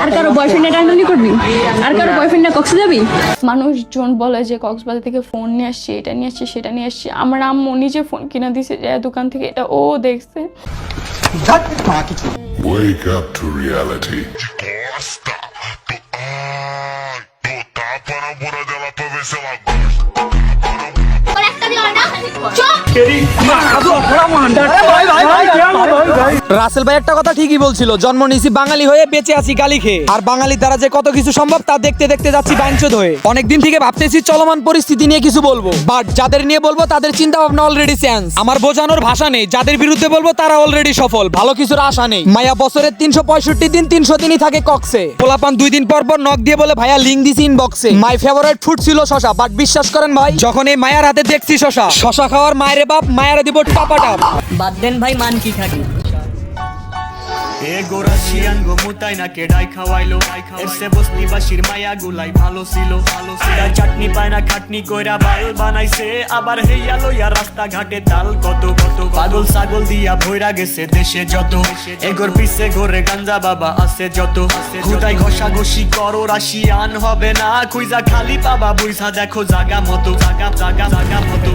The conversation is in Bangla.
আর কারো বয়ফ্রেন্ডে টানাটানি করবি? আর কারো বয়ফ্রেন্ডে কক্সে যাবি? মানুষজন বলে যে কক্সবাজার থেকে ফোন নিয়ে আসছি, এটা নিয়ে আসছি, সেটা নিয়ে আসছি। আমার আম্মু নিজে ফোন কিনা দিছে যে দোকান থেকে, এটা ও দেখছে। Wake up to reality. Rasel ভাই একটা কথা ঠিকই বলছিল, জন্ম নিয়েছি বাঙালি হয়ে, বেঁচে আছি গালি খেয়ে। আর বাঙালি দ্বারা যে কত কিছু সম্ভব তা দেখতে দেখতে যাচ্ছি বাঞ্চদ হয়ে। অনেকদিন থেকে ভাবতেছি চলমান পরিস্থিতি নিয়ে কিছু বলবো, বাট যাদের নিয়ে বলবো তাদের চিন্তা ভাবনা অলরেডি চেঞ্জ। আমার বোঝানোর ভাষা নেই, যাদের বিরুদ্ধে বলবো তারা অলরেডি সফল, ভালো কিছুর আশা নেই। মায়া বছরের 365 দিন 300 দিনই থাকে কক্সে। পোলাপান 2 দিন পর পর নক দিয়ে বলে ভাইয়া লিঙ্ক দিছি ইনবক্সে। মাই ফেভারিট ফুড ছিল শশা, বাট বিশ্বাস করেন ভাই, যখন এই মায়ার হাতে দেখছি শশা, শশা খাওয়ার মায়ের বাপ মায়েরা দিব টাপাটাপ। বাদ দেন ভাই, মান কি থাকে। এ গোরাশিয়ান গো মুতাই না কেডাই খাওয়াইলো, এসে বস্তিবাসীর মায়া গুলাই ভালো ছিল। চাটনি পায় না খাটনি কইরা বাল বানাইছে, আবার হেইয়া লইয়া রাস্তা ঘাটে তাল কত কত। পাগল ছাগল দিয়া ভইরা গেছে দেশে যত, এগোর পিছে ঘরে গাঞ্জা বাবা আছে যত। খুদাই ঘষাঘষি করো রাশিয়ান হবে না, খুইজা খালি পাবা বুইঝা দেখো জাগা মতো, জাগা জাগা জাগা মতো।